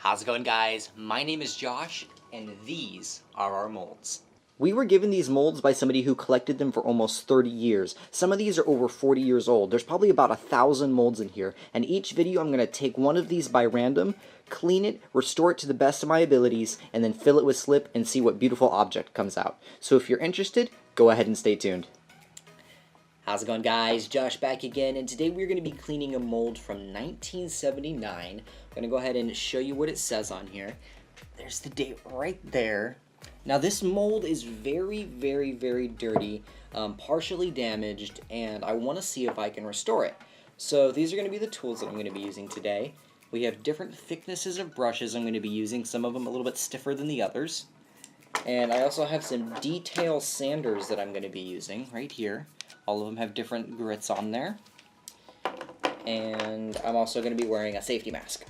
How's it going, guys? My name is Josh, and these are our molds. We were given these molds by somebody who collected them for almost 30 years. Some of these are over 40 years old. There's probably about 1,000 molds in here, and each video I'm going to take one of these by random, clean it, restore it to the best of my abilities, and then fill it with slip and see what beautiful object comes out. So if you're interested, go ahead and stay tuned. How's it going, guys? Josh back again, and today we're going to be cleaning a mold from 1979. I'm going to go ahead and show you what it says on here. There's the date right there. Now this mold is very, very, very dirty, partially damaged, and I want to see if I can restore it. So these are going to be the tools that I'm going to be using today. We have different thicknesses of brushes I'm going to be using, some of them a little bit stiffer than the others. And I also have some detail sanders that I'm going to be using right here. All of them have different grits on there. And I'm also going to be wearing a safety mask.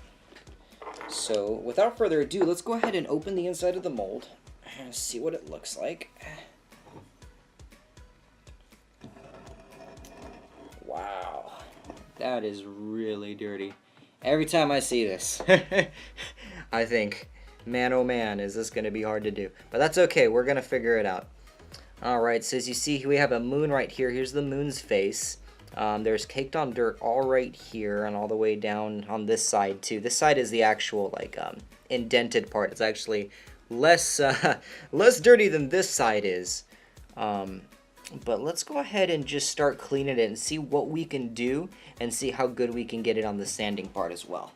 So without further ado, let's go ahead and open the inside of the mold and see what it looks like. Wow, that is really dirty. Every time I see this, I think, man oh man, is this going to be hard to do. But that's okay, we're going to figure it out. Alright, so as you see, we have a moon right here. Here's the moon's face. There's caked on dirt all right here and all the way down on this side too. This side is the actual indented part. It's actually less dirty than this side is. But let's go ahead and just start cleaning it and see what we can do and see how good we can get it on the sanding part as well.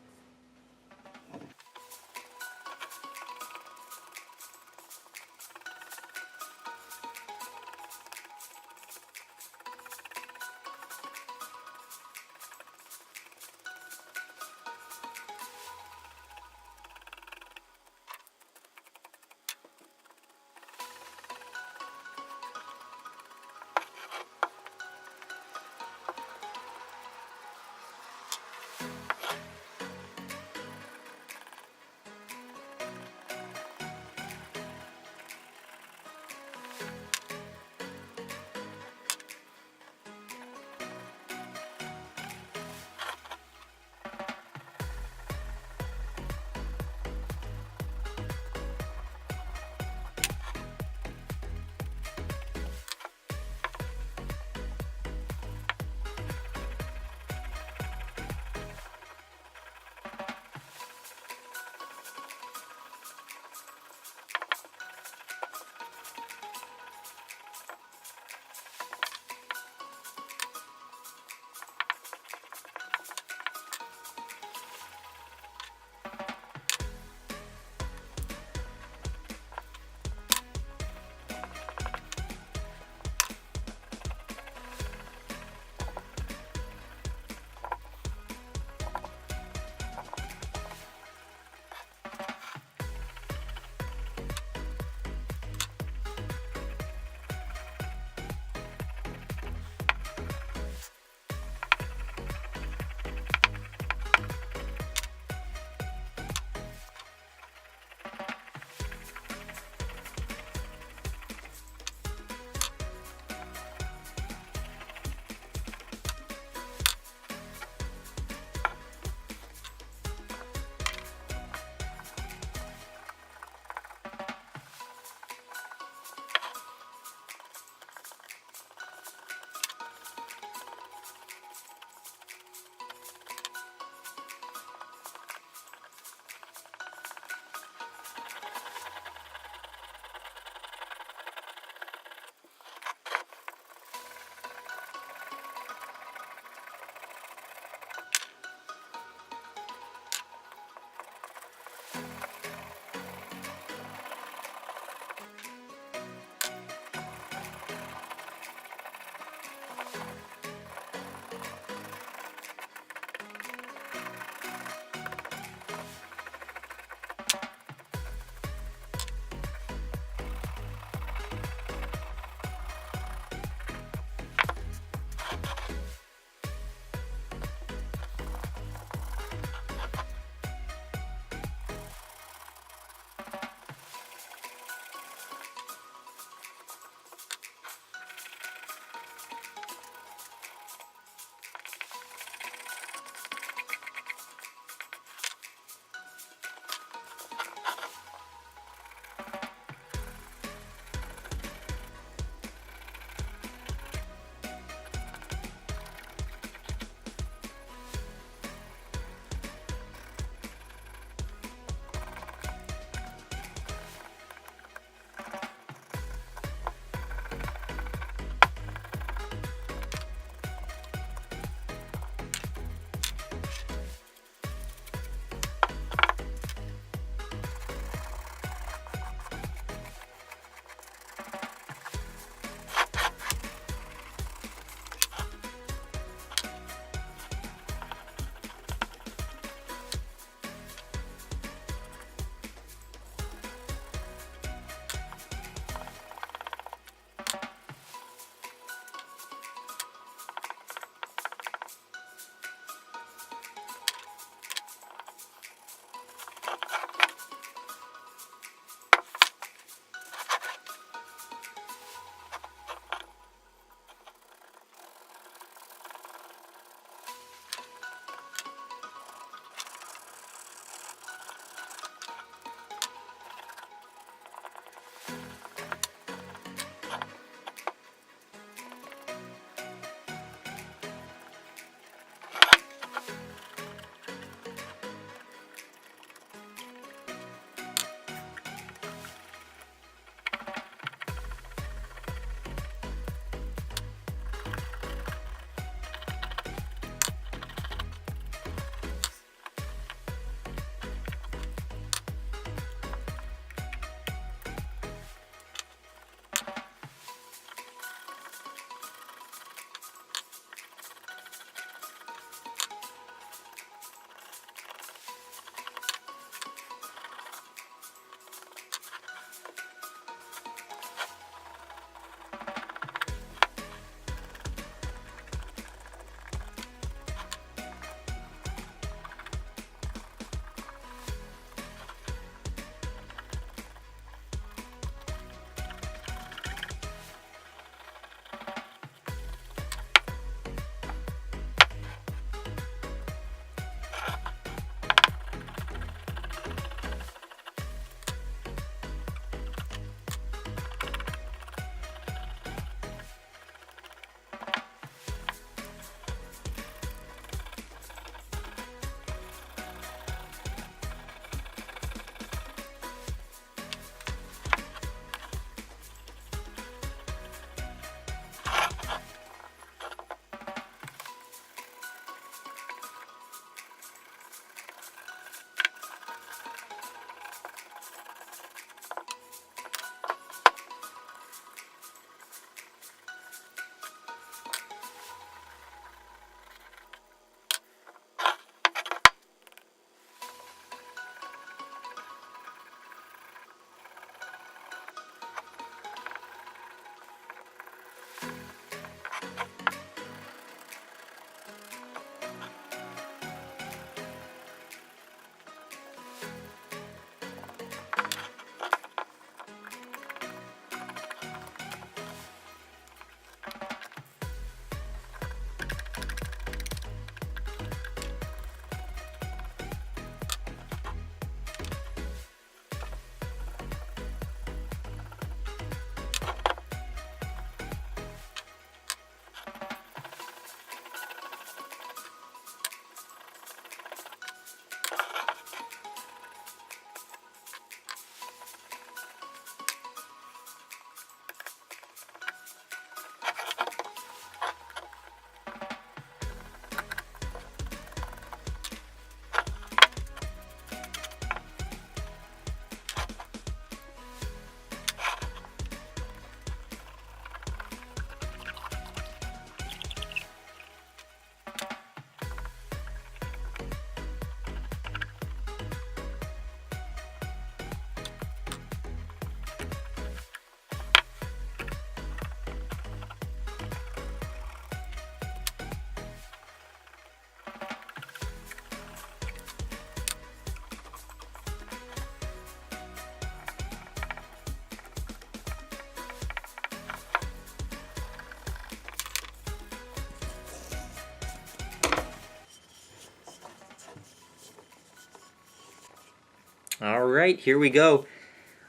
All right, here we go.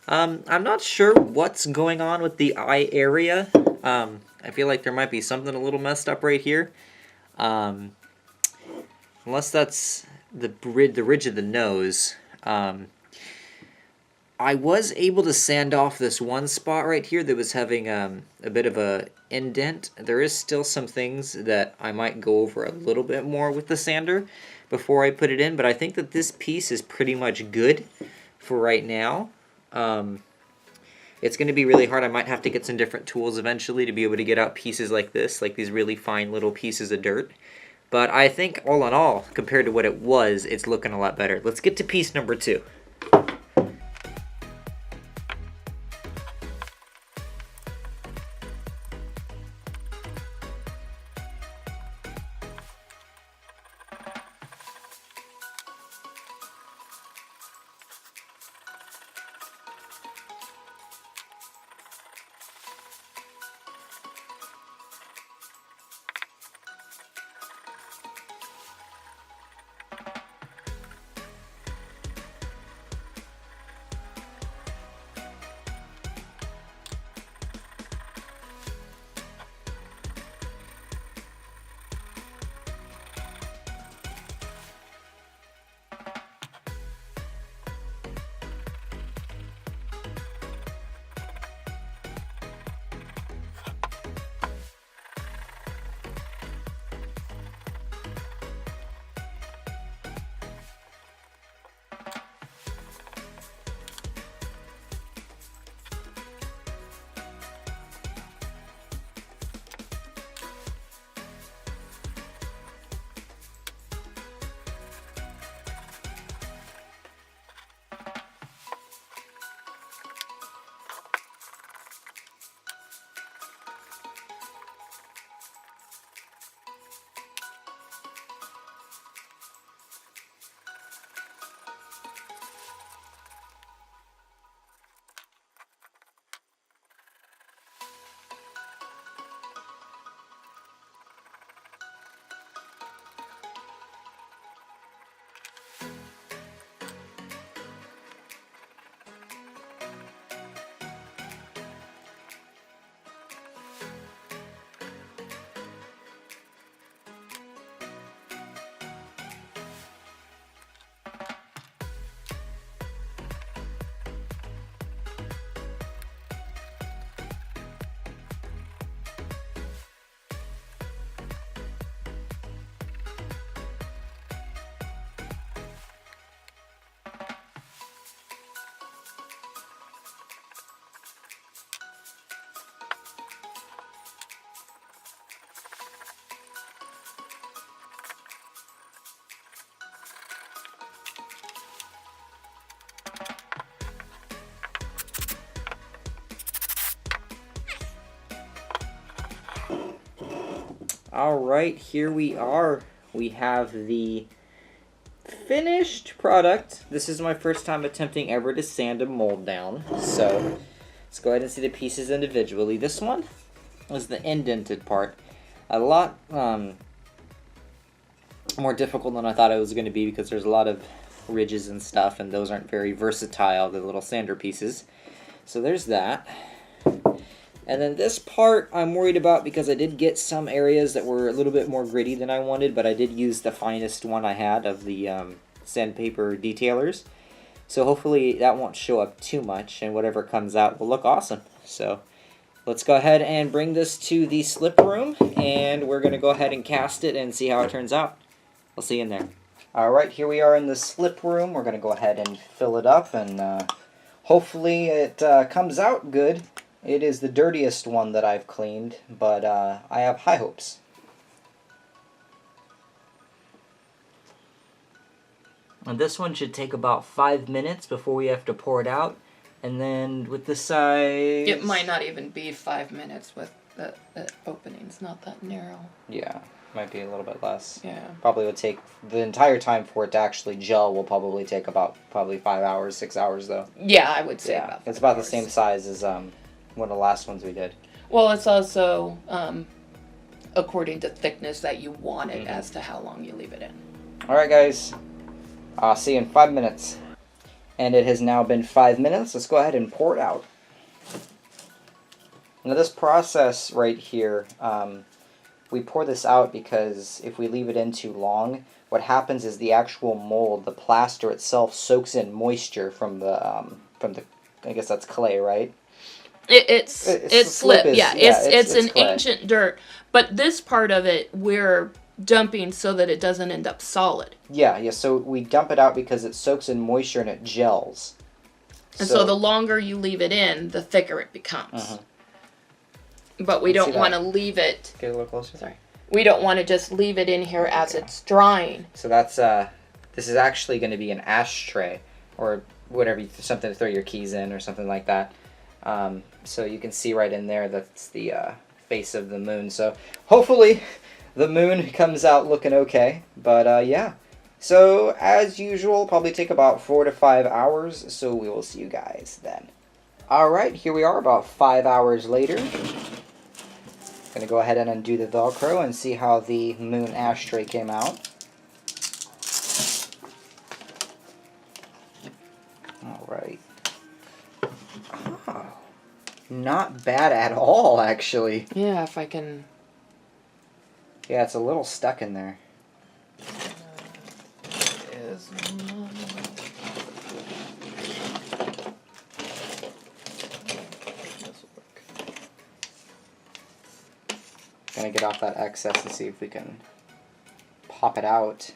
I'm not sure what's going on with the eye area. I feel like there might be something a little messed up right here. Unless that's the ridge of the nose. I was able to sand off this one spot right here that was having a bit of a indent. There is still some things that I might go over a little bit more with the sander before I put it in, but I think that this piece is pretty much good for right now. It's going to be really hard. I might have to get some different tools eventually to be able to get out pieces like this, like these really fine little pieces of dirt. But I think all in all, compared to what it was, it's looking a lot better. Let's get to piece number 2. Alright, here we are. We have the finished product. This is my first time attempting ever to sand a mold down. So, let's go ahead and see the pieces individually. This one was the indented part. A lot more difficult than I thought it was going to be because there's a lot of ridges and stuff, and those aren't very versatile, the little sander pieces. So there's that. And then this part I'm worried about because I did get some areas that were a little bit more gritty than I wanted, but I did use the finest one I had of the sandpaper detailers. So hopefully that won't show up too much, and whatever comes out will look awesome. So let's go ahead and bring this to the slip room, and we're going to go ahead and cast it and see how it turns out. We'll see you in there. Alright, here we are in the slip room. We're going to go ahead and fill it up, and hopefully it comes out good. It is the dirtiest one that I've cleaned, but I have high hopes. And this one should take about 5 minutes before we have to pour it out. And then with the size... It might not even be 5 minutes with the opening. It's not that narrow. Yeah, might be a little bit less. Yeah. Probably would take the entire time for it to actually gel will probably take about 5 hours, 6 hours though. Yeah, I would say about 5 it's about hours. the same size as one of the last ones we did. Well, it's also according to thickness that you want it as to how long you leave it in. Alright guys, I'll see you in 5 minutes. And it has now been 5 minutes. Let's go ahead and pour it out. Now this process right here, we pour this out because if we leave it in too long, what happens is the actual mold, the plaster itself, soaks in moisture from the I guess that's clay, right? It's slip. Yeah, It's an clay. ancient dirt, but this part of it we're dumping so that it doesn't end up solid. Yeah. So we dump it out because it soaks in moisture and it gels. And so the longer you leave it in, the thicker it becomes. But we don't want to leave it. Get a little closer. Sorry. We don't want to just leave it in here as it's drying. So that's this is actually going to be an ashtray or whatever, something to throw your keys in or something like that. So you can see right in there that's the face of the moon. So hopefully the moon comes out looking okay. But yeah. So as usual, probably take about 4 to 5 hours. So we will see you guys then. All right, here we are about 5 hours later. Gonna go ahead and undo the Velcro and see how the moon ashtray came out. All right. Oh, not bad at all, actually. Yeah, if I can. Yeah, it's a little stuck in there. Gonna get off that excess and see if we can pop it out.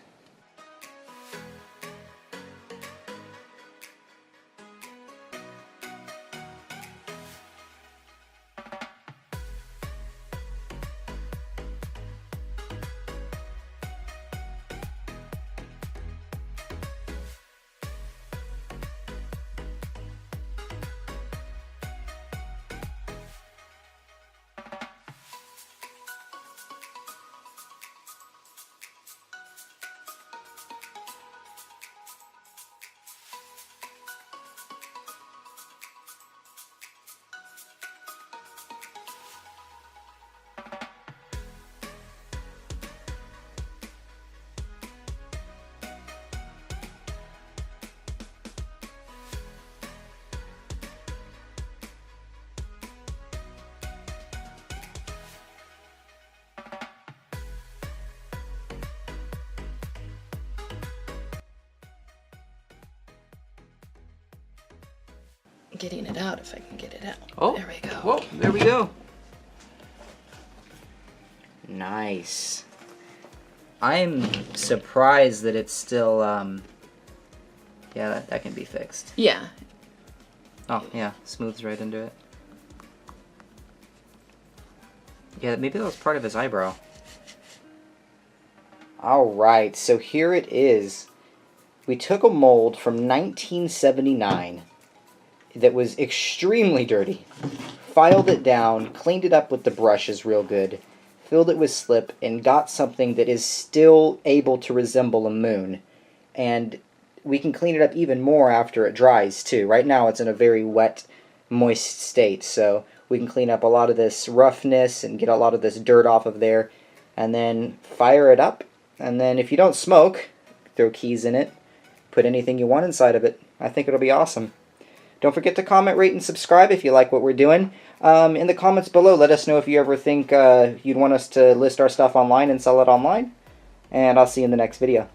Getting it out if I can get it out. Oh, there we go. Whoa, there we go. Nice. I'm surprised that it's still, yeah, that can be fixed. Yeah. Oh, yeah, smooths right into it. Yeah, maybe that was part of his eyebrow. Alright, so here it is. We took a mold from 1979 that was extremely dirty, filed it down, cleaned it up with the brushes real good, filled it with slip, and got something that is still able to resemble a moon. And we can clean it up even more after it dries, too. Right now it's in a very wet, moist state, so we can clean up a lot of this roughness and get a lot of this dirt off of there, and then fire it up. And then if you don't smoke, throw keys in it, put anything you want inside of it. I think it'll be awesome. Don't forget to comment, rate, and subscribe if you like what we're doing. In the comments below, let us know if you ever think you'd want us to list our stuff online and sell it online. And I'll see you in the next video.